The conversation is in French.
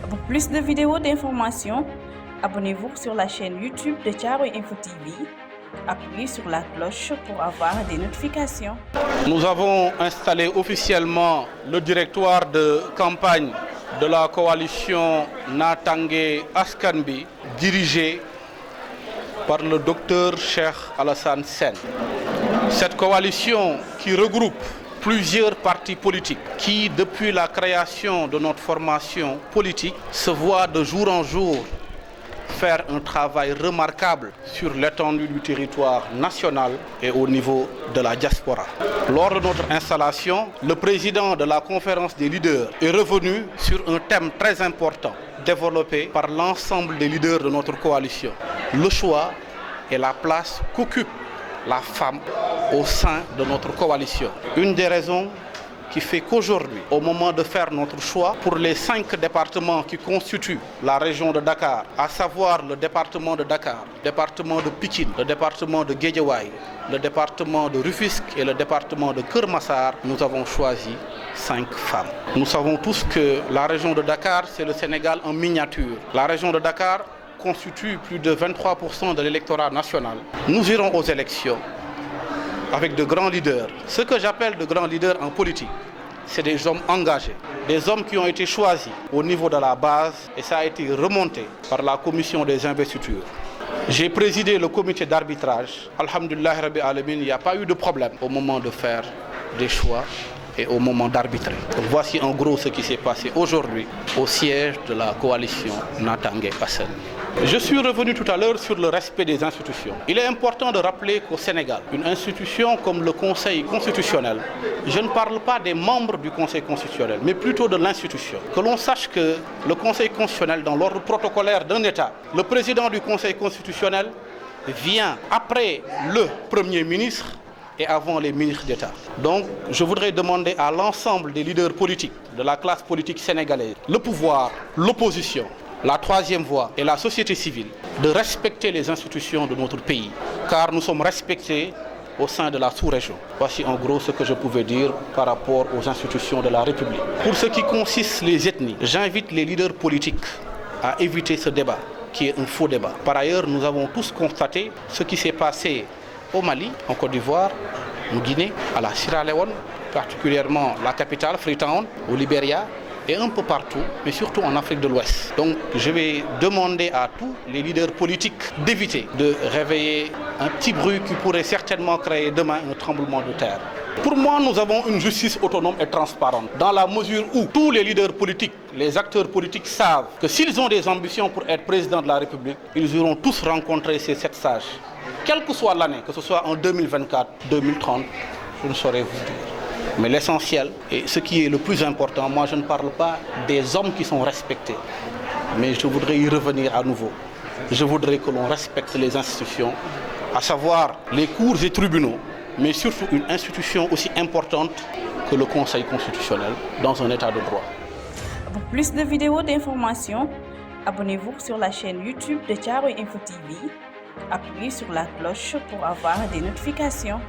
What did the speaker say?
Pour plus de vidéos d'informations, abonnez-vous sur la chaîne YouTube de Thiaroye Info TV. Appuyez sur la cloche pour avoir des notifications. Nous avons installé officiellement le directoire de campagne de la coalition Natangué Askan Bi, dirigé par le docteur Cheikh Alassane Sène. Cette coalition qui regroupe plusieurs partis politiques qui, depuis la création de notre formation politique, se voient de jour en jour faire un travail remarquable sur l'étendue du territoire national et au niveau de la diaspora. Lors de notre installation, le président de la conférence des leaders est revenu sur un thème très important développé par l'ensemble des leaders de notre coalition. Le choix et la place qu'occupe la femme au sein de notre coalition. Une des raisons qui fait qu'aujourd'hui, au moment de faire notre choix, pour les 5 départements qui constituent la région de Dakar, à savoir le département de Dakar, le département de Pikine, le département de Guédiawaye, le département de Rufisque et le département de Keur Massar, nous avons choisi 5 femmes. Nous savons tous que la région de Dakar, c'est le Sénégal en miniature. La région de Dakar constitue plus de 23% de l'électorat national. Nous irons aux élections avec de grands leaders. Ce que j'appelle de grands leaders en politique, c'est des hommes engagés, des hommes qui ont été choisis au niveau de la base et ça a été remonté par la commission des investitures. J'ai présidé le comité d'arbitrage. Alhamdulillah Rabbi Alamin, il n'y a pas eu de problème au moment de faire des choix et au moment d'arbitrer. Voici en gros ce qui s'est passé aujourd'hui au siège de la coalition Natangué Askan. Je suis revenu tout à l'heure sur le respect des institutions. Il est important de rappeler qu'au Sénégal, une institution comme le Conseil constitutionnel, je ne parle pas des membres du Conseil constitutionnel, mais plutôt de l'institution. Que l'on sache que le Conseil constitutionnel, dans l'ordre protocolaire d'un État, le président du Conseil constitutionnel vient après le Premier ministre et avant les ministres d'État. Donc, je voudrais demander à l'ensemble des leaders politiques, de la classe politique sénégalaise, le pouvoir, l'opposition, la troisième voie et la société civile, de respecter les institutions de notre pays, car nous sommes respectés au sein de la sous-région. Voici en gros ce que je pouvais dire par rapport aux institutions de la République. Pour ce qui consiste les ethnies, j'invite les leaders politiques à éviter ce débat, qui est un faux débat. Par ailleurs, nous avons tous constaté ce qui s'est passé au Mali, en Côte d'Ivoire, en Guinée, à la Sierra Leone, particulièrement la capitale, Freetown, au Libéria, et un peu partout, mais surtout en Afrique de l'Ouest. Donc je vais demander à tous les leaders politiques d'éviter de réveiller un petit bruit qui pourrait certainement créer demain un tremblement de terre. Pour moi, nous avons une justice autonome et transparente, dans la mesure où tous les leaders politiques, les acteurs politiques savent que s'ils ont des ambitions pour être président de la République, ils iront tous rencontrer ces 7 sages. Quelle que soit l'année, que ce soit en 2024, 2030, je ne saurais vous dire. Mais l'essentiel, et ce qui est le plus important, moi je ne parle pas des hommes qui sont respectés, mais je voudrais y revenir à nouveau. Je voudrais que l'on respecte les institutions, à savoir les cours et tribunaux, mais surtout une institution aussi importante que le Conseil constitutionnel dans un état de droit. Pour plus de vidéos d'informations, abonnez-vous sur la chaîne YouTube de Thiaroye Info TV. Appuyez sur la cloche pour avoir des notifications.